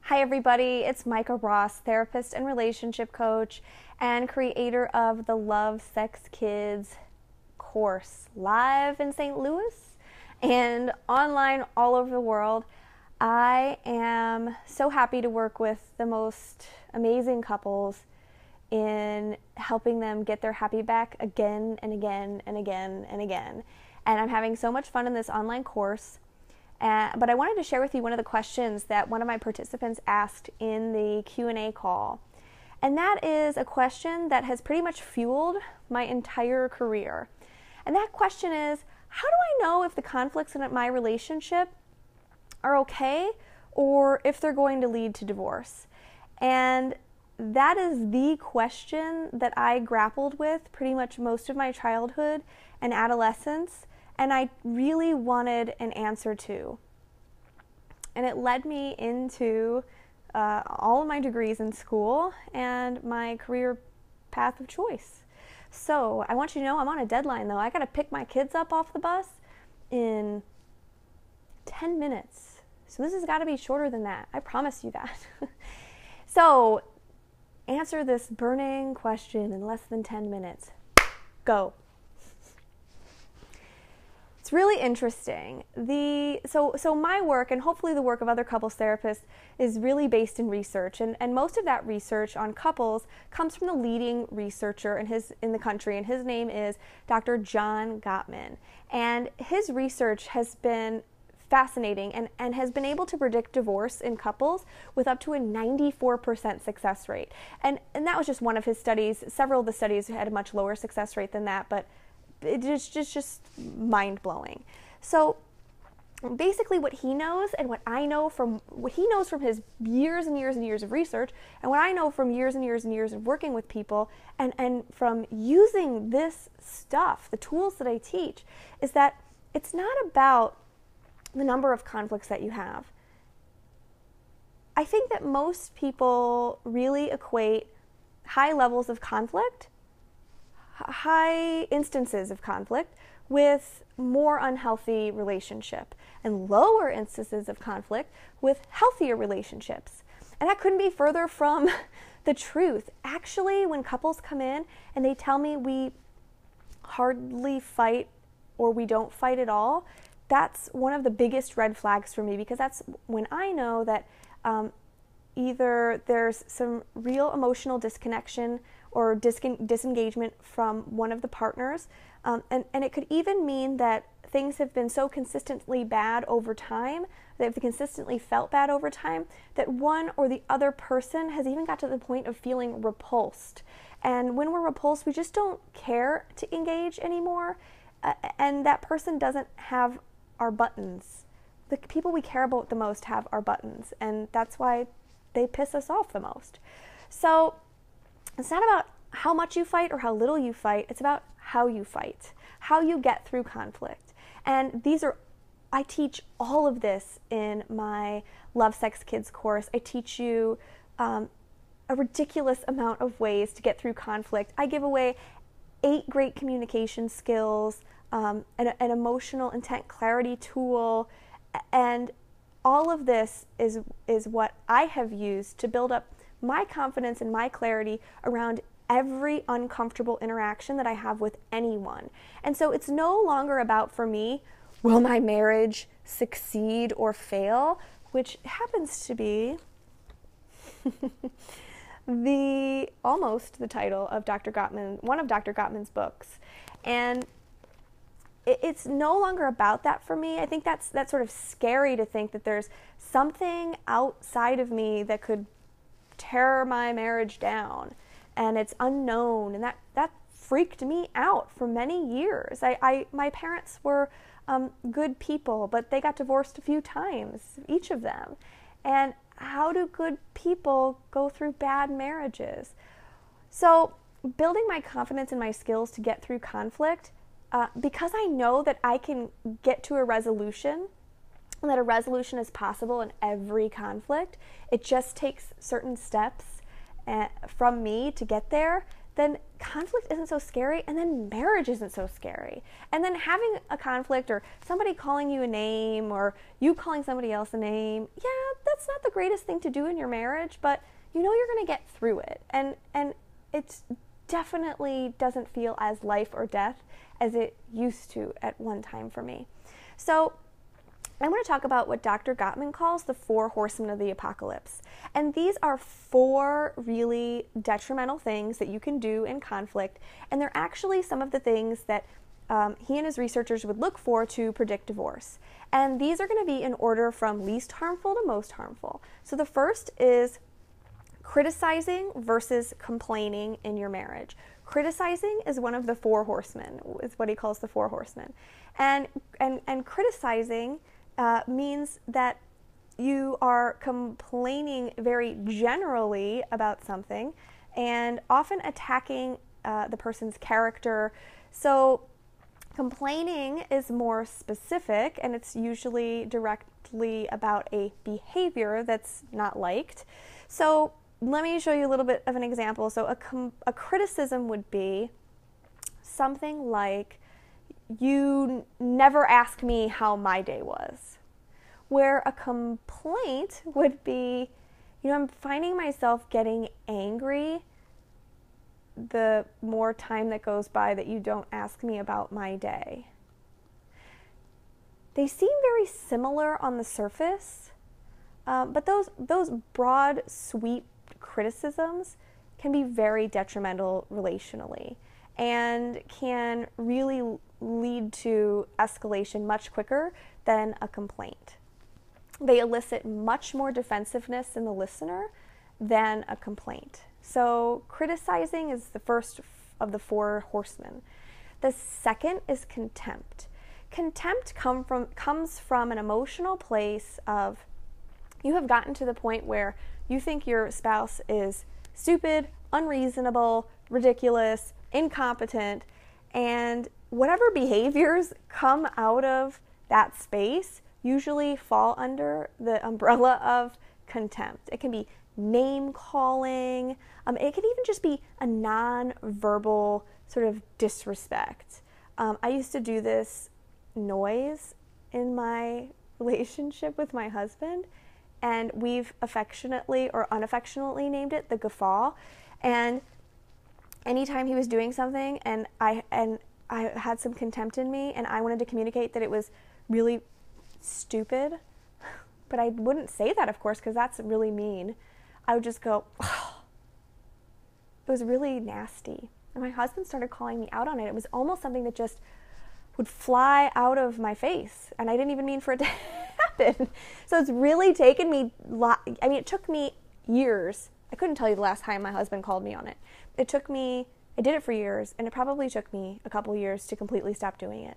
Hi everybody, it's Mika Ross, therapist and relationship coach and creator of the Love Sex Kids course, live in St. Louis and online all over the world. I am so happy to work with the most amazing couples in helping them get their happy back again and again and again and again. And I'm having so much fun in this online course. But I wanted to share with you one of the questions that one of my participants asked in the Q&A call. And that is a question that has pretty much fueled my entire career. And that question is, how do I know if the conflicts in my relationship are okay or if they're going to lead to divorce? And that is the question that I grappled with pretty much most of my childhood and adolescence. And I really wanted an answer to. And it led me into all of my degrees in school and my career path of choice. So I want you to know I'm on a deadline though. I got to pick my kids up off the bus in 10 minutes. So this has got to be shorter than that. I promise you that. So answer this burning question in less than 10 minutes. Go. It's really interesting. So my work, and hopefully the work of other couples therapists, is really based in research, and most of that research on couples comes from the leading researcher in the country, and his name is Dr. John Gottman. And his research has been fascinating and has been able to predict divorce in couples with up to a 94% success rate. And that was just one of his studies. Several of the studies had a much lower success rate than that, but it's just mind-blowing. So basically what he knows and what I know from what he knows from his years and years and years of research, and what I know from years and years and years of working with people and from using this stuff, the tools that I teach, is that it's not about the number of conflicts that you have. I think that most people really equate high levels of conflict, high instances of conflict, with more unhealthy relationship, and lower instances of conflict with healthier relationships. And that couldn't be further from the truth. Actually, when couples come in and they tell me we hardly fight or we don't fight at all, that's one of the biggest red flags for me, because that's when I know that either there's some real emotional disconnection or disengagement from one of the partners, and it could even mean that things have been so consistently bad over time, they've consistently felt bad over time, that one or the other person has even got to the point of feeling repulsed. And when we're repulsed, we just don't care to engage anymore, and that person doesn't have our buttons. The people we care about the most have our buttons, and that's why they piss us off the most. So it's not about how much you fight or how little you fight. It's about how you fight, how you get through conflict. And I teach all of this in my Love Sex Kids course. I teach you a ridiculous amount of ways to get through conflict. I give away 8 great communication skills, an emotional intent clarity tool, and all of this is what I have used to build up my confidence and my clarity around every uncomfortable interaction that I have with anyone. And so it's no longer about, for me, will my marriage succeed or fail, which happens to be almost the title of Dr. Gottman, one of Dr. Gottman's books. And it's no longer about that for me. I think that's sort of scary to think that there's something outside of me that could tear my marriage down, and it's unknown, and that freaked me out for many years. My parents were good people, but they got divorced a few times, each of them. And how do good people go through bad marriages? So building my confidence and my skills to get through conflict, because I know that I can get to a resolution, and that a resolution is possible in every conflict. It just takes certain steps from me to get there. then conflict isn't so scary, and then marriage isn't so scary. And then having a conflict, or somebody calling you a name, or you calling somebody else a name, yeah, that's not the greatest thing to do in your marriage, but you know you're going to get through it. And it definitely doesn't feel as life or death as it used to at one time for me. So I want to talk about what Dr. Gottman calls the 4 horsemen of the apocalypse. And these are 4 really detrimental things that you can do in conflict. And they're actually some of the things that he and his researchers would look for to predict divorce. And these are going to be in order from least harmful to most harmful. So the first is criticizing versus complaining in your marriage. Criticizing is one of the 4 horsemen, is what he calls the 4 horsemen. And criticizing means that you are complaining very generally about something and often attacking the person's character. So complaining is more specific, and it's usually directly about a behavior that's not liked. So let me show you a little bit of an example. So a criticism would be something like, you never ask me how my day was. Where a complaint would be, I'm finding myself getting angry the more time that goes by that you don't ask me about my day. They seem very similar on the surface, but those broad, sweep criticisms can be very detrimental relationally and can really lead to escalation much quicker than a complaint. They elicit much more defensiveness in the listener than a complaint. So criticizing is the first of the 4 horsemen. The second is contempt. Contempt comes from an emotional place of, you have gotten to the point where you think your spouse is stupid, unreasonable, ridiculous, incompetent, and whatever behaviors come out of that space usually fall under the umbrella of contempt. It can be name calling. It can even just be a non-verbal sort of disrespect. I used to do this noise in my relationship with my husband, and we've affectionately or unaffectionately named it the guffaw. And anytime he was doing something and I had some contempt in me and I wanted to communicate that it was really stupid, but I wouldn't say that, of course, because that's really mean. I would just go, oh. It was really nasty. And my husband started calling me out on it. It was almost something that just would fly out of my face, and I didn't even mean for it to happen. So it's really taken me, it took me years. I couldn't tell you the last time my husband called me on it. I did it for years, and it probably took me a couple years to completely stop doing it.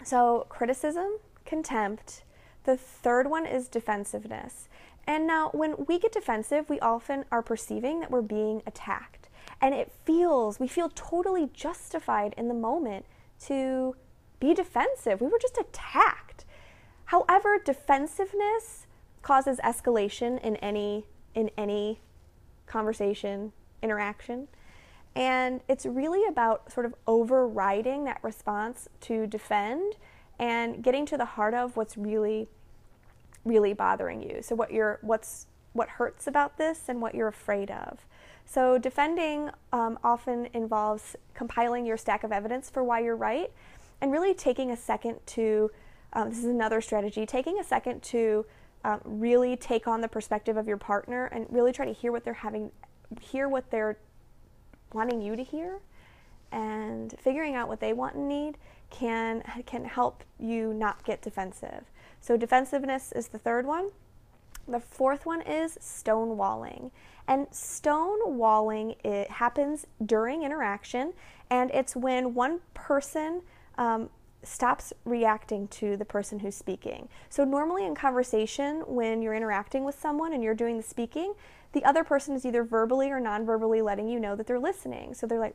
So criticism, contempt. The third one is defensiveness. And now when we get defensive, we often are perceiving that we're being attacked. And we feel totally justified in the moment to be defensive. We were just attacked. However, defensiveness causes escalation in any conversation, interaction. And it's really about sort of overriding that response to defend and getting to the heart of what's really, really bothering you. So what hurts about this and what you're afraid of. So defending often involves compiling your stack of evidence for why you're right, and really taking a second to, this is another strategy, taking a second to really take on the perspective of your partner and really try to hear what they're wanting you to hear, and figuring out what they want and need can help you not get defensive. So defensiveness is the third one. The fourth one is stonewalling. And stonewalling, it happens during interaction, and it's when one person stops reacting to the person who's speaking. So normally in conversation, when you're interacting with someone and you're doing the speaking, the other person is either verbally or non-verbally letting you know that they're listening. So they're like,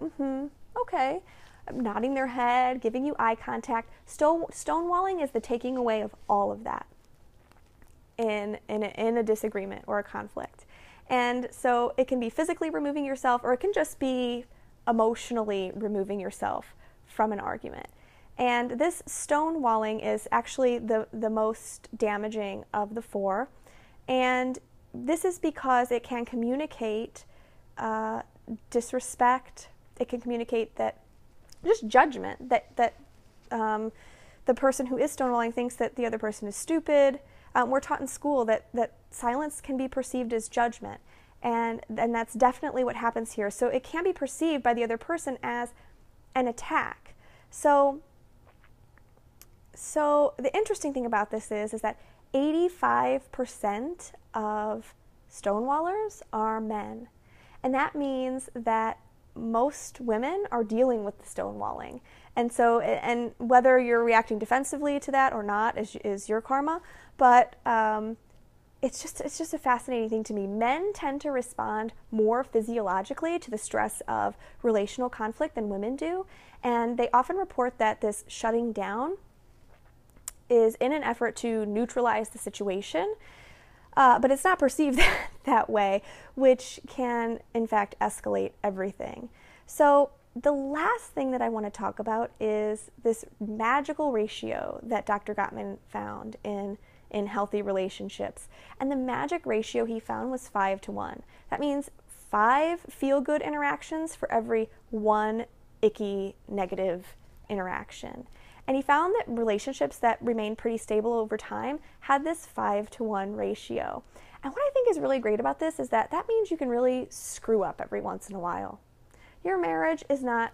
okay, nodding their head, giving you eye contact. Stonewalling is the taking away of all of that in a disagreement or a conflict. And so it can be physically removing yourself, or it can just be emotionally removing yourself from an argument. And this stonewalling is actually the most damaging of the four. And this is because it can communicate disrespect. It can communicate that just judgment, that the person who is stonewalling thinks that the other person is stupid. We're taught in school that silence can be perceived as judgment. And that's definitely what happens here. So it can be perceived by the other person as an attack. So the interesting thing about this is that 85% of stonewallers are men. And that means that most women are dealing with the stonewalling. And so, and whether you're reacting defensively to that or not is your karma. But it's just a fascinating thing to me. Men tend to respond more physiologically to the stress of relational conflict than women do. And they often report that this shutting down is in an effort to neutralize the situation, but it's not perceived that way, which can, in fact, escalate everything. So the last thing that I want to talk about is this magical ratio that Dr. Gottman found in healthy relationships. And the magic ratio he found was 5-to-1. That means 5 feel-good interactions for every 1 icky, negative interaction. And he found that relationships that remained pretty stable over time had this 5-to-1 ratio. And what I think is really great about this is that means you can really screw up every once in a while. Your marriage is not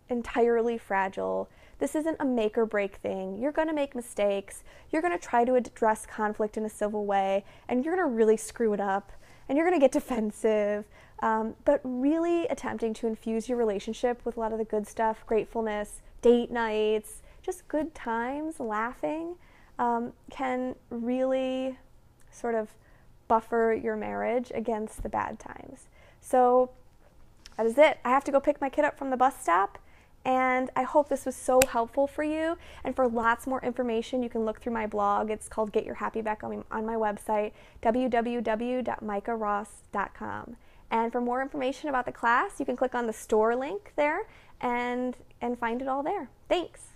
entirely fragile. This isn't a make or break thing. You're going to make mistakes. You're going to try to address conflict in a civil way, and you're going to really screw it up, and you're going to get defensive. But really attempting to infuse your relationship with a lot of the good stuff, gratefulness, date nights, just good times, laughing, can really sort of buffer your marriage against the bad times. So that is it. I have to go pick my kid up from the bus stop, and I hope this was so helpful for you. And for lots more information, you can look through my blog. It's called Get Your Happy Back on my website, www.mikaross.com. And for more information about the class, you can click on the store link there and find it all there. Thanks.